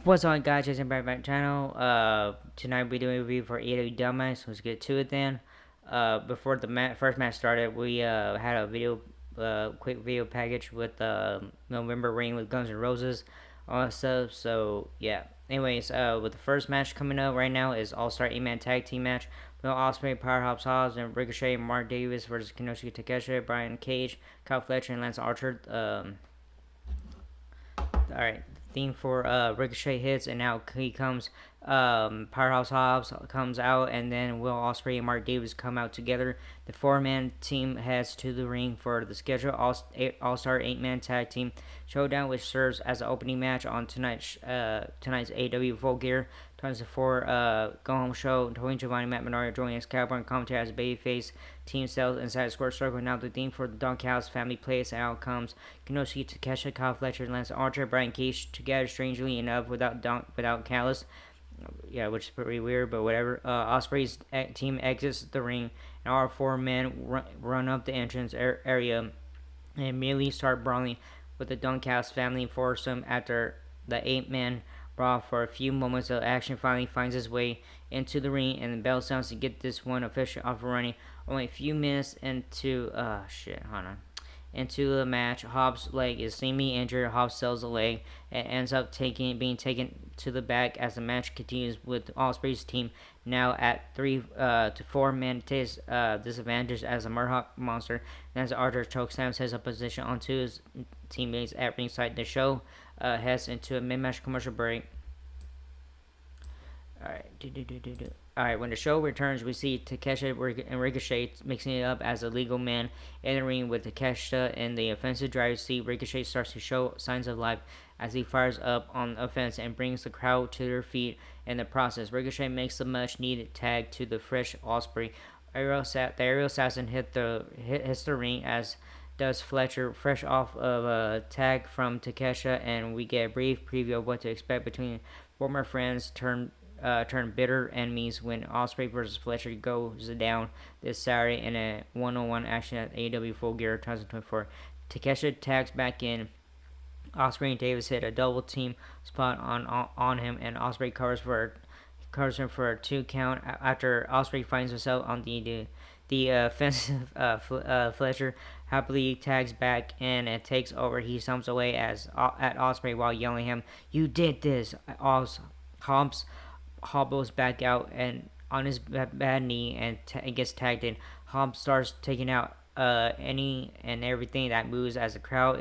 What's on, guys? Jason back my channel. Tonight we're doing a review for AEW Dynamite, so let's get to it then. Before the first match started, we had a quick video package with November Rain with Guns N' Roses, all that stuff. So yeah. Anyways, with the first match coming up right now is All Star 8-Man Tag Team match. Will Ospreay, Powerhouse Hobbs, and Ricochet, Mark Davis versus Kinosuke Takeshita, Brian Cage, Kyle Fletcher, and Lance Archer. All right, theme for Ricochet hits, and now he comes. Powerhouse Hobbs comes out, and then Will Ospreay and Mark Davis come out together. The four-man team heads to the ring for the scheduled All-Star 8-man tag team showdown, which serves as the opening match on tonight's AEW Full Gear 2004 Go Home Show. Tony Giovanni, Matt Menard joining us Cowboy and commentary as babyface team sells inside the square circle. Now the theme for the Dunkhouse family plays and outcomes. Kinosuke Takeshita, Kyle Fletcher, Lance Archer, Brian Cage together strangely enough without Callis. Yeah, which is pretty weird, but whatever. Ospreay's team exits the ring, and our four men run up the entrance area and immediately start brawling with the Dunkhouse family foursome after the 8-man brawl. For a few moments, the action finally finds its way into the ring, and the bell sounds to get this one official off and running. Only a few minutes into into the match, Hobbs' leg is seemingly injured. Hobbs sells the leg and ends up being taken to the back as the match continues with Ospreay's team now at 3 to 4 man disadvantage as a Murdoch monster. And as Archer chokeslams his opposition onto his teammates at ringside, the show heads into a mid-match commercial break. Alright. Alright, when the show returns, we see Takeshita and Ricochet mixing it up as a legal man in the ring with Takeshita in the offensive driver's seat. Ricochet starts to show signs of life as he fires up on offense and brings the crowd to their feet in the process. Ricochet makes the much needed tag to the fresh Ospreay. The aerial assassin hits the ring, as does Fletcher, fresh off of a tag from Takeshita, and we get a brief preview of what to expect between former friends turn bitter enemies when Ospreay versus Fletcher goes down this Saturday in a one-on-one action at AEW Full Gear 2024. Takeshita tags back in. Ospreay and Davis hit a double team spot on him, and Ospreay covers him for a 2 count. After Ospreay finds himself on the offensive, Fletcher happily tags back in and takes over. He stomps away at Ospreay while yelling at him, "You did this!" Hobbs hobbles back out and on his bad knee and gets tagged in. Hobbs starts taking out any and everything that moves as the crowd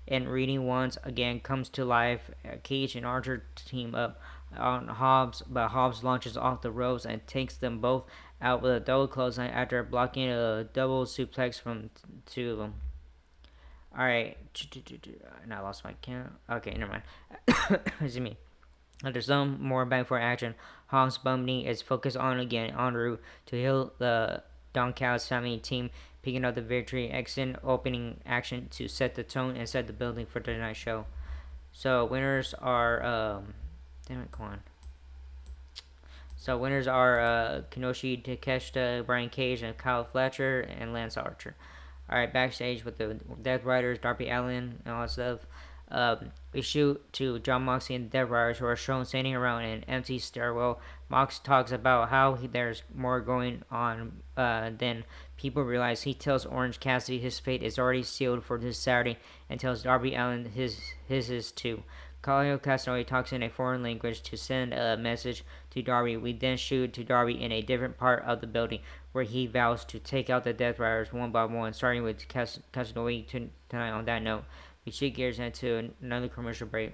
and reading once again comes to life. Cage and Archer team up on Hobbs, but Hobbs launches off the ropes and takes them both out with a double clothesline after blocking a double suplex from two of them. Alright, and I lost my count. Okay, never mind. Excuse me. After some more bang for action, Hobbs' bum knee is focused on again en route to heal the Dunkhouse family team, picking up the victory. Excellent opening action to set the tone and set the building for tonight's show. So winners are damn it, come on. So winners are Kinoshi Takeshita, Brian Cage, and Kyle Fletcher, and Lance Archer. Alright, backstage with the Death Riders, Darby Allin, and all that stuff. We shoot to John Moxley and the Death Riders, who are shown standing around in an empty stairwell. Mox talks about how there's more going on than people realize. He tells Orange Cassidy his fate is already sealed for this Saturday and tells Darby Allin his is too. Claudio Castagnoli talks in a foreign language to send a message to Darby. We then shoot to Darby in a different part of the building where he vows to take out the Death Riders one by one, starting with Castagnoli tonight. On that note, we shift gears into another commercial break.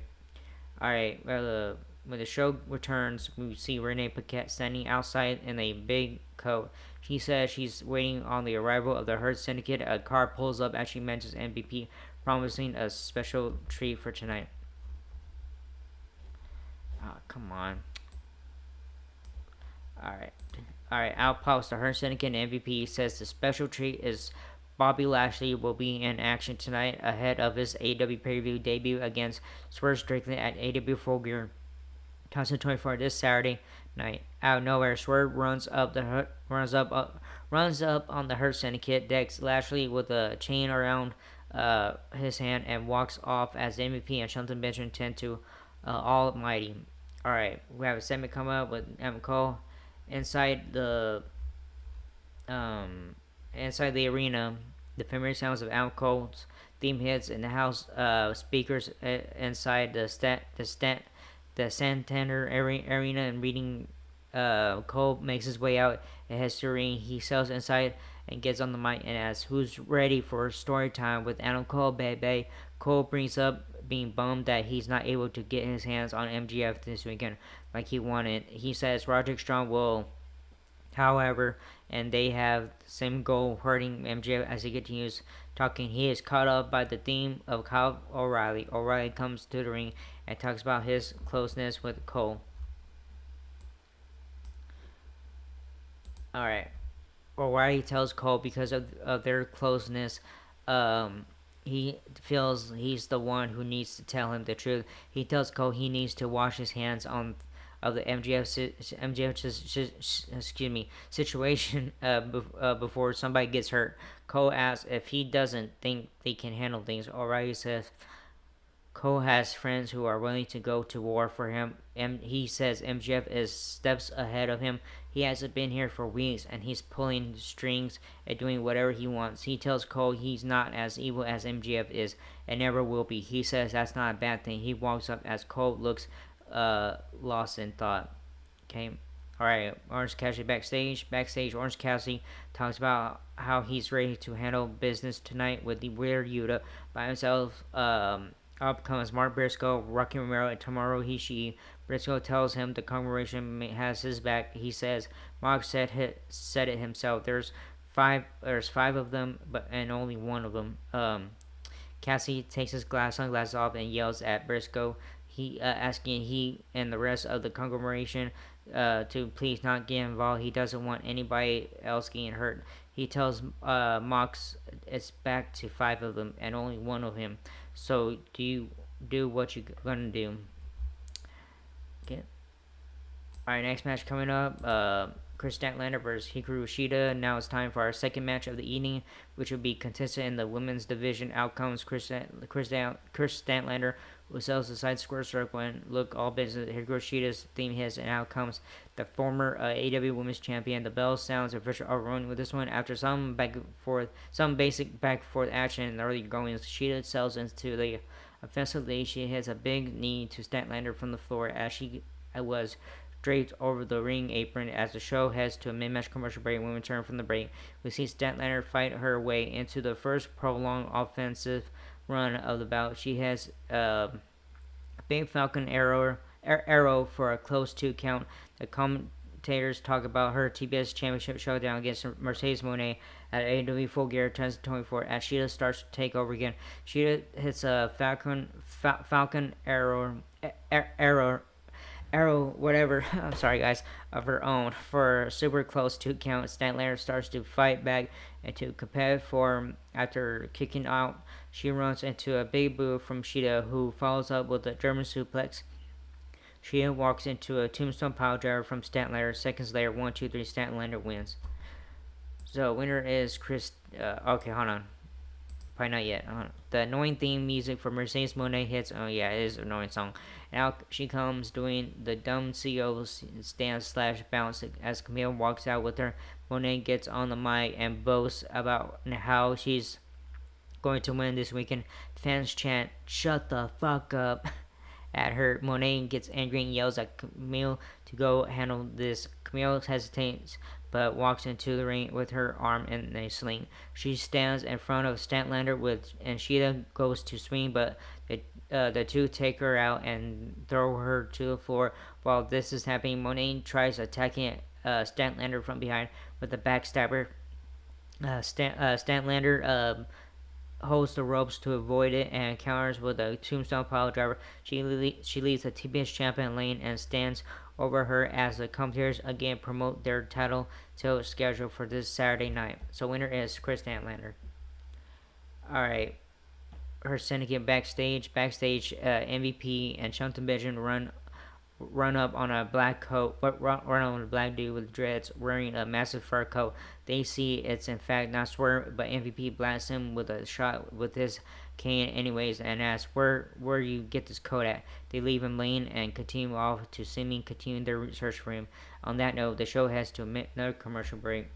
Alright, when the show returns, we see Renee Paquette standing outside in a big coat. She says she's waiting on the arrival of the Hurt Syndicate. A car pulls up as she mentions MVP, promising a special treat for tonight. Oh, come on. Alright, out pops the Hurt Syndicate, and MVP says the special treat is Bobby Lashley will be in action tonight ahead of his AEW pay-per-view debut against Swerve Strickland at AEW Full Gear 2024 this Saturday night. Out of nowhere, Swerve runs up on the Hurt Syndicate, decks Lashley with a chain around his hand, and walks off as MVP and Shelton Benjamin tend to Almighty. All right, we have a segment come up with Adam Cole inside the um, inside the arena. The familiar sounds of Adam Cole's theme hits in the house speakers inside the Santander arena and reading. Cole makes his way out and heads to the ring. He sells inside and gets on the mic and asks who's ready for story time with Adam Cole, baby. Cole brings up being bummed that he's not able to get his hands on MGF this weekend like he wanted. He says Roderick Strong will, however, and they have the same goal, hurting MJF as he continues talking. He is caught up by the theme of Kyle O'Reilly. O'Reilly comes to the ring and talks about his closeness with Cole. Alright. O'Reilly tells Cole because of their closeness, he feels he's the one who needs to tell him the truth. He tells Cole he needs to wash his hands on of the situation before somebody gets hurt. Cole asks if he doesn't think they can handle things. O'Reilly says Cole has friends who are willing to go to war for him, and he says MJF is steps ahead of him. He hasn't been here for weeks, and he's pulling strings and doing whatever he wants. He tells Cole he's not as evil as MJF is, and never will be. He says that's not a bad thing. He walks up as Cole looks lost in thought. Okay. Alright, Orange Cassidy backstage. Backstage, Orange Cassidy talks about how he's ready to handle business tonight with the Weird Yuta by himself. Up comes Mark Briscoe, Rocky Romero, and Tomohiro Ishii. Briscoe tells him the congregation has his back. He says Mark said it himself. There's five of them, but and only one of them. Cassie takes his sunglasses off and yells at Briscoe. He asking he and the rest of the congregation to please not get involved. He doesn't want anybody else getting hurt. He tells Mox it's back to five of them and only one of him. So do you do what you gonna do? Okay. Alright, next match coming up. Chris Statlander versus Hikaru Shida. Now it's time for our second match of the evening, which will be contested in the women's division. Outcomes Chris Statlander, who sells the side square circle and look all business. Hikaru Shida's theme hits and outcomes the former AEW Women's Champion. The bell sounds official overrun with this one. After some basic back and forth action in the early goings, Shida sells into the offensive lead. She hits a big knee to Statlander from the floor as she was draped over the ring apron. As the show heads to a mid-match commercial break, when we return from the break, we see Statlander fight her way into the first prolonged offensive run of the bout. She has a big Falcon arrow for a close 2 count. The commentators talk about her TBS Championship showdown against Mercedes Moné at AEW Full Gear 2024 as Sheeta starts to take over again. Sheeta hits a Falcon arrow, whatever, I'm sorry guys, of her own for a super close 2 count. Statlander starts to fight back into competitive form. After kicking out, she runs into a big boo from Shida, who follows up with a German suplex. Shida walks into a tombstone piledriver from Statlander. Seconds later, 1, 2, 3, Statlander wins. So winner is Chris. Okay, hold on. Probably not yet. The annoying theme music for Mercedes Moné hits. Oh yeah, it is an annoying song. Out she comes doing the dumb CEO stance / bounce as Camille walks out with her. Moné gets on the mic and boasts about how she's going to win this weekend. Fans chant, "Shut the fuck up!" at her. Monet gets angry and yells at Camille to go handle this. Camille hesitates but walks into the ring with her arm in a sling. She stands in front of Statlander and Sheeta goes to swing, but the two take her out and throw her to the floor. While this is happening, Monet tries attacking Statlander from behind with a backstabber. Statlander holds the ropes to avoid it and counters with a tombstone pile driver. She leaves the TBS champion lane and stands over her as the commentators again promote their title schedule for this Saturday night. So winner is Chris Statlander. Alright. Her syndicate backstage. MVP and Shelton Benjamin run up on a black coat, run on a black dude with dreads wearing a massive fur coat. They see it's in fact not Swerve, but MVP blasts him with a shot with his Kane anyways and asks where you get this code at. They leave him laying and continue off to Simi continue their search for him. On that note, the show has to admit another commercial break.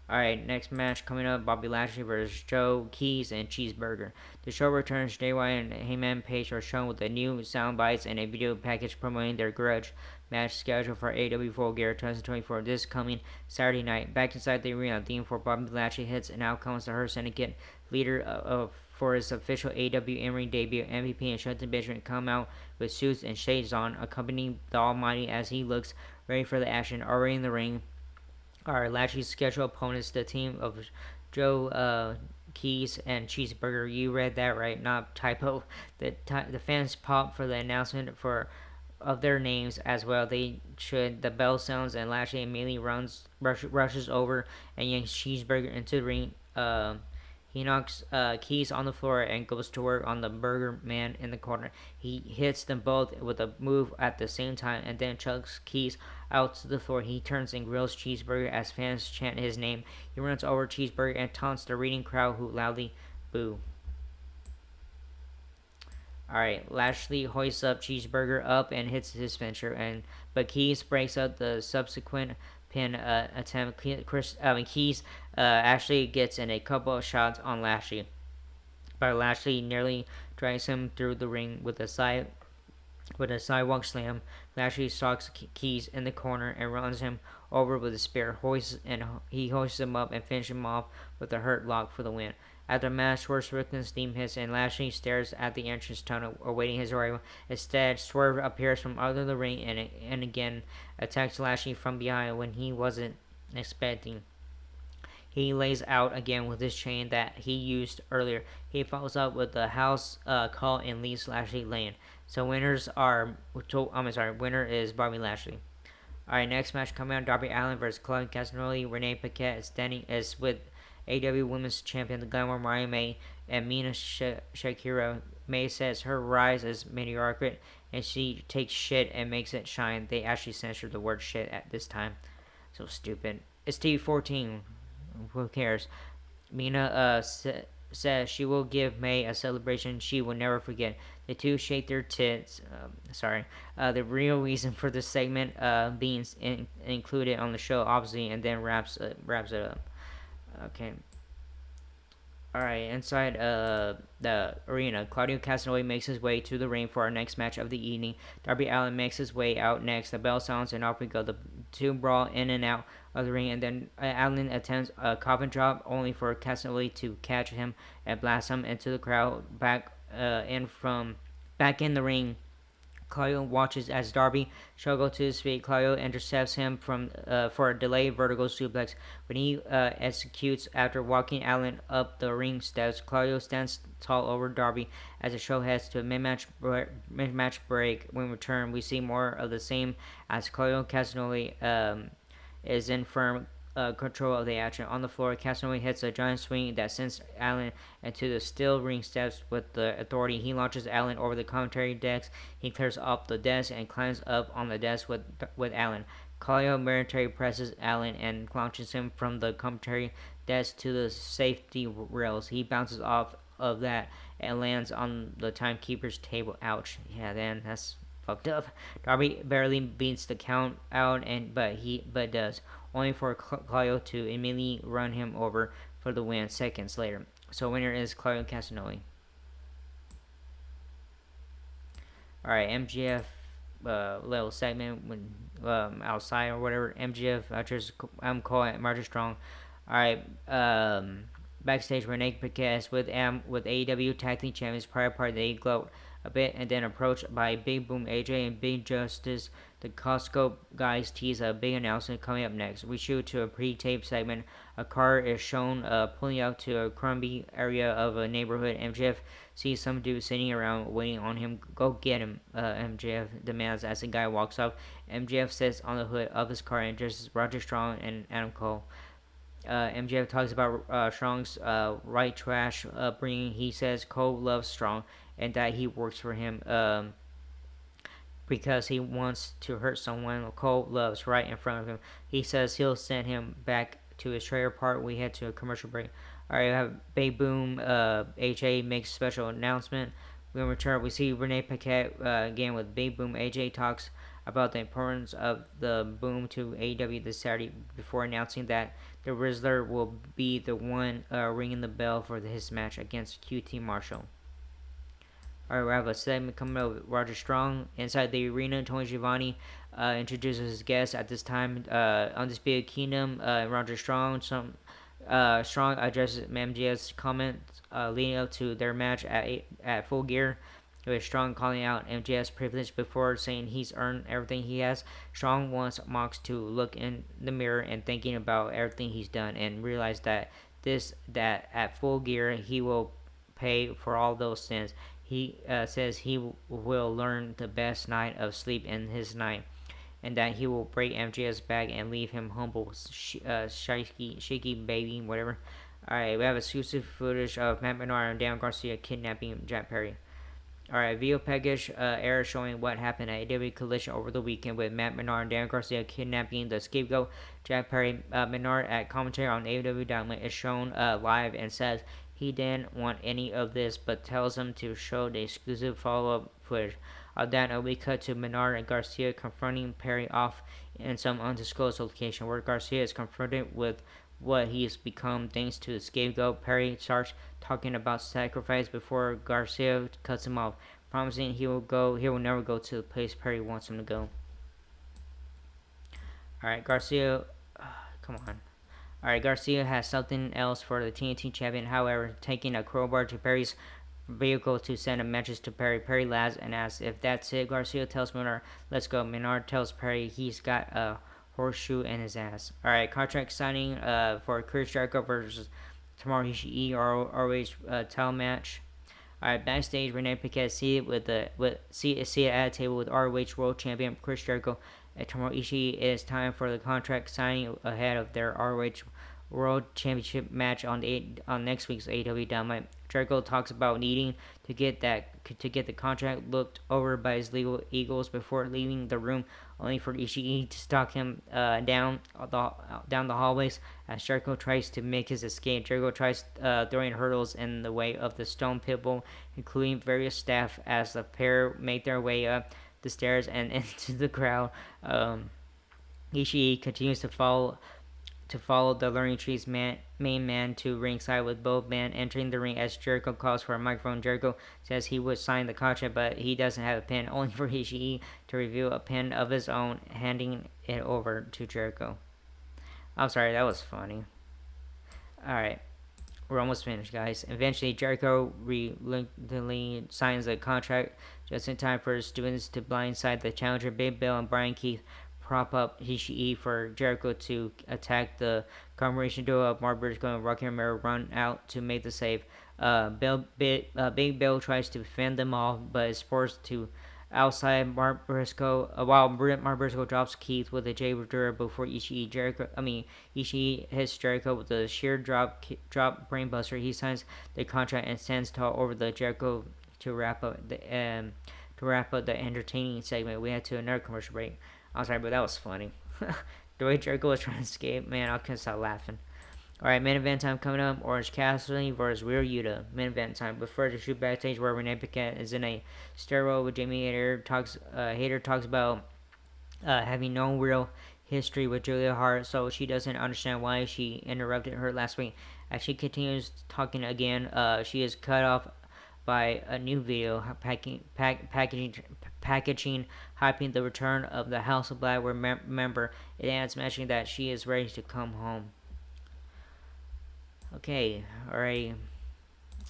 Alright, next match coming up, Bobby Lashley versus Joe Keys and Cheeseburger. The show returns. Jay White and Heyman Page are shown with the new sound bites and a video package promoting their grudge match scheduled for AEW Full Gear 2024 this coming Saturday night. Back inside the arena, theme for Bobby Lashley hits and out comes the Hurt Syndicate leader for his official AEW in-ring debut. MVP and Shelton Benjamin come out with suits and shades on, accompanying the Almighty as he looks ready for the action. Already in the ring are Lashley's scheduled opponents, the team of Joe Keys and Cheeseburger. You read that right, not typo. The fans pop for the announcement for of their names as well. They should. The bell sounds and Lashley immediately rushes over and yanks Cheeseburger into the ring. He knocks Keys on the floor and goes to work on the Burger Man in the corner. He hits them both with a move at the same time and then chucks Keys out to the floor. He turns and grills Cheeseburger as fans chant his name. He runs over Cheeseburger and taunts the reading crowd who loudly boo. Alright, Lashley hoists up Cheeseburger up and hits his finisher, but Keys breaks up the subsequent pin attempt. Keys actually gets in a couple of shots on Lashley, but Lashley nearly drags him through the ring with a sidewalk slam. Lashley stalks Keys in the corner and runs him over with a spear. He hoists him up and finishes him off with a hurt lock for the win. After the match, Swerve Strickland's theme hits and Lashley stares at the entrance tunnel awaiting his arrival. Instead, Swerve appears from under the ring and again attacks Lashley from behind when he wasn't expecting. He lays out again with his chain that he used earlier. He follows up with the house call and leaves Lashley laying. So winner is Bobby Lashley. Alright, next match coming out, Darby Allin versus Claudio Castagnoli. Renee Paquette is with AEW Women's Champion, the Glamour Mariah May, and Mina Shakira. May says her rise is mediocre, and she takes shit and makes it shine. They actually censored the word shit at this time. So stupid. It's TV-14. Who cares? Mina says she will give May a celebration she will never forget. The two shake their tits. The real reason for this segment being included on the show, obviously, and then wraps it up. Okay. Alright, inside the arena, Claudio Castagnoli makes his way to the ring for our next match of the evening. Darby Allin makes his way out next. The bell sounds and off we go. The two brawl in and out of the ring, and then Allin attempts a coffin drop only for Castagnoli to catch him and blast him into the crowd. Back in the ring, Claudio watches as Darby struggles to his feet. Claudio intercepts him for a delayed vertical suplex. When he executes after walking Allin up the ring steps, Claudio stands tall over Darby as the show heads to a mid-match break. When we return, we see more of the same as Claudio Castagnoli is in firm control of the action. On the floor, Castagnoli hits a giant swing that sends Allin into the steel ring steps with the authority. He launches Allin over the commentary decks. He clears up the desk and climbs up on the desk with Allin. Claudio military presses Allin and launches him from the commentary desk to the safety rails. He bounces off of that and lands on the timekeeper's table. Ouch. Yeah, then that's fucked up. Darby barely beats the count out, but does, only for Claudio to immediately run him over for the win seconds later. So winner is Claudio Castagnoli. Alright, MGF little segment when outside or whatever. I'm calling Marty Strong. Alright, backstage Renee Paquette with AEW Tag Team Champions. Prior party they gloat a bit and then approached by Big Boom AJ and Big Justice. The Costco guys tease a big announcement coming up next. We shoot to a pre-taped segment. A car is shown pulling up to a crummy area of a neighborhood. MJF sees some dude sitting around waiting on him. Go get him, MJF demands as the guy walks up. MJF sits on the hood of his car and addresses Roger Strong and Adam Cole. MJF talks about Strong's white trash upbringing. He says Cole loves Strong and that he works for him because he wants to hurt someone Cole loves right in front of him. He says he'll send him back to his trailer park. We head to a commercial break. All right, we have Big Boom. AJ makes special announcement. We return. We see Renee Paquette again with Big Boom. AJ talks about the importance of the boom to AEW this Saturday before announcing that the Rizzler will be the one ringing the bell for his match against QT Marshall. All right, we have a segment coming up with Roger Strong. Inside the arena, Tony Giovanni introduces his guests at this time. Undisputed Kingdom, Roger Strong. Strong addresses MJF's comments leading up to their match at Full Gear. With Strong calling out MJF's privilege before saying he's earned everything he has. Strong wants Mox to look in the mirror and thinking about everything he's done and realize that at Full Gear he will pay for all those sins. He says he will learn the best night of sleep in his night, and that he will break MJF's back and leave him humble, shaky baby, whatever. Alright, we have exclusive footage of Matt Menard and Dan Garcia kidnapping Jack Perry. Alright, video package error showing what happened at AEW Collision over the weekend with Matt Menard and Dan Garcia kidnapping the scapegoat Jack Perry. Menard at commentary on AEW Dynamite is shown live and says he didn't want any of this, but tells him to show the exclusive follow-up footage. On that note, we cut to Menard and Garcia confronting Perry off in some undisclosed location, where Garcia is confronted with what he's become thanks to the scapegoat. Perry starts talking about sacrifice before Garcia cuts him off, promising he will never go to the place Perry wants him to go. Alright, Garcia, come on. Alright, Garcia has something else for the TNT champion, however, taking a crowbar to Perry's vehicle to send a message to Perry. Perry laughs and asks if that's it. Garcia tells Menard, let's go. Menard tells Perry he's got a horseshoe in his ass. Alright, contract signing for Chris Jericho versus Tomohiro Ishii ROH title match. Alright, backstage, Renee Paquette seated at a table with ROH World Champion Chris Jericho and Tomohiro Ishii. It is time for the contract signing ahead of their ROH World Championship match on next week's AEW Dynamite. Jericho talks about needing to get the contract looked over by his legal eagles before leaving the room, only for Ishii to stalk him down the hallways as Jericho tries to make his escape. Jericho tries throwing hurdles in the way of the Stone Pitbull, including various staff, as the pair make their way up the stairs and into the crowd. Ishii continues to follow the Learning Tree's main man to ringside, with both men entering the ring as Jericho calls for a microphone. Jericho says he would sign the contract, but he doesn't have a pen, only for Ishii to reveal a pen of his own, handing it over to Jericho. I'm sorry, that was funny. Alright, we're almost finished, guys. Eventually, Jericho reluctantly signs the contract just in time for his students to blindside the challenger. Big Bill and Brian Keith prop up Ishii for Jericho to attack. The combination duo of Mark Briscoe and Rocky Romero run out to make the save. Big Bill tries to fend them off, but is forced to outside Mark Briscoe, while Mark Briscoe drops Keith with a J Dura before Ishii hits Jericho with a sheer drop brainbuster. He signs the contract and sends Tall over the Jericho to wrap up the entertaining segment. We head to another commercial break. I'm sorry, but that was funny. The way Jericho was trying to escape, man, I couldn't stop laughing. Alright, main event time coming up. Orange Cassidy versus Real Yuta. Main event time. But first, a shoot backstage where Renee Paquette is in a stairwell with Jamie Hayter. Hayter talks about having no real history with Julia Hart, so she doesn't understand why she interrupted her last week. As she continues talking again, she is cut off by a new video packaging hyping the return of the House of Black member. It adds mentioning that she is ready to come home. Okay, alright,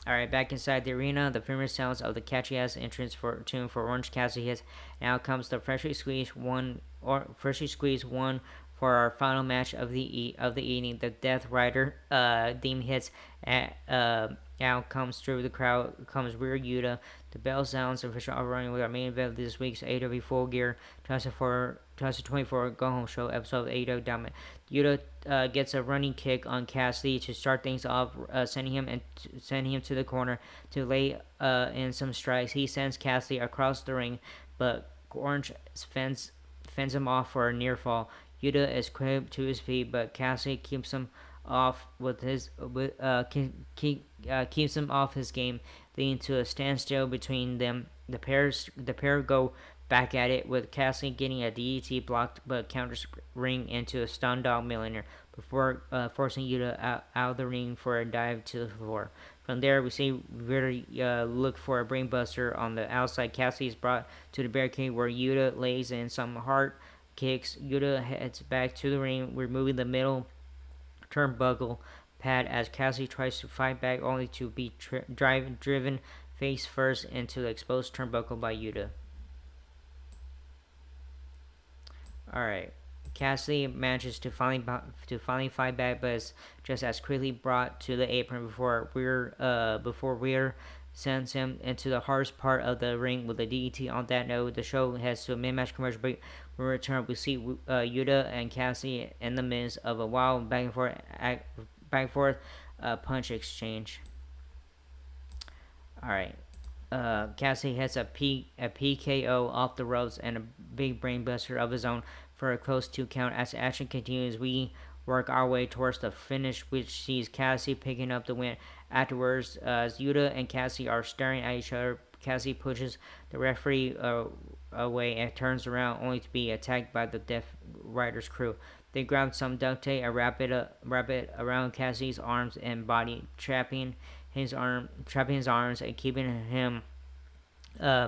back inside the arena, the famous sounds of the catchy ass entrance tune for Orange Cassidy hits. Now comes the freshly squeezed one for our final match of the evening. The Death Rider theme hits. Now comes through the crowd, comes Rear Yuta. The bell sounds official running with our main event of this week's AEW Full Gear 2024 Go Home Show episode of AEW Dynamite. Yuta gets a running kick on Cassidy to start things off, sending him to the corner to lay in some strikes. He sends Cassidy across the ring, but Orange fends him off for a near fall. Yuta is quick to his feet, but Cassidy keeps him off with his keeps him off his game, leading to a standstill between them. The pair go back at it with Cassidy getting a DDT blocked but counters ring into a stun dog millionaire before forcing Yuta out of the ring for a dive to the floor. From there, we see Ritter look for a brainbuster on the outside. Cassidy is brought to the barricade where Yuta lays in some hard kicks. Yuta heads back to the ring, removing the middle turnbuckle pad as Cassidy tries to fight back, only to be driven face first into the exposed turnbuckle by Yuta. All right. Cassidy manages to finally fight back, but is just as quickly brought to the apron before Weir sends him into the hardest part of the ring with a DDT. On that note, the show heads to a mid-match commercial break. When we return, we see Yuta and Cassidy in the midst of a wild back and forth punch exchange. All right. Cassidy hits a PKO off the ropes and a big brainbuster of his own for a close 2 count. As the action continues, we work our way towards the finish, which sees Cassidy picking up the win. Afterwards, as Yuta and Cassidy are staring at each other, Cassidy pushes the referee away and turns around, only to be attacked by the Death Riders crew. They grab some duct tape and wrap it around Cassidy's arms and body, trapping his arms and keeping him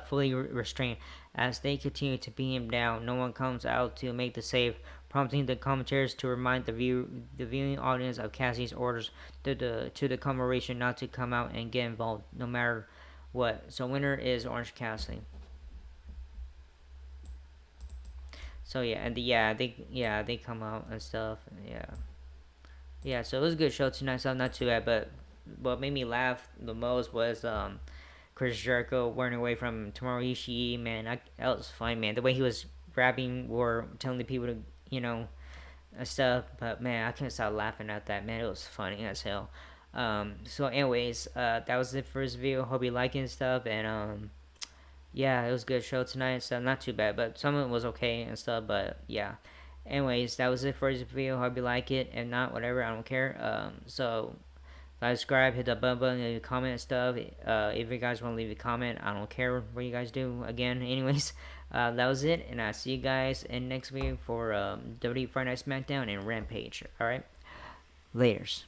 fully restrained. As they continue to beat him down, no one comes out to make the save, prompting the commentators to remind the viewing audience of Cassie's orders to the congregation not to come out and get involved, no matter what. So winner is Orange Cassidy. So yeah, and they come out and stuff. Yeah. So it was a good show tonight. So not too bad, but what made me laugh the most was Chris Jericho running away from Tomohiro Ishii. Man, that was fun, man. The way he was rapping or telling the people to, and stuff. But man, I couldn't stop laughing at that. Man, it was funny as hell. So anyways, that was it for this video. Hope you liking stuff, and yeah, it was a good show tonight. So not too bad, but some of it was okay and stuff. But yeah. Anyways, that was it for this video. Hope you like it, and not whatever. I don't care. So like, subscribe, hit the button, leave a comment and stuff. If you guys want to leave a comment, I don't care what you guys do. Again, anyways, that was it, and I'll see you guys in next video for WWE Friday Night SmackDown and Rampage. Alright? Laters.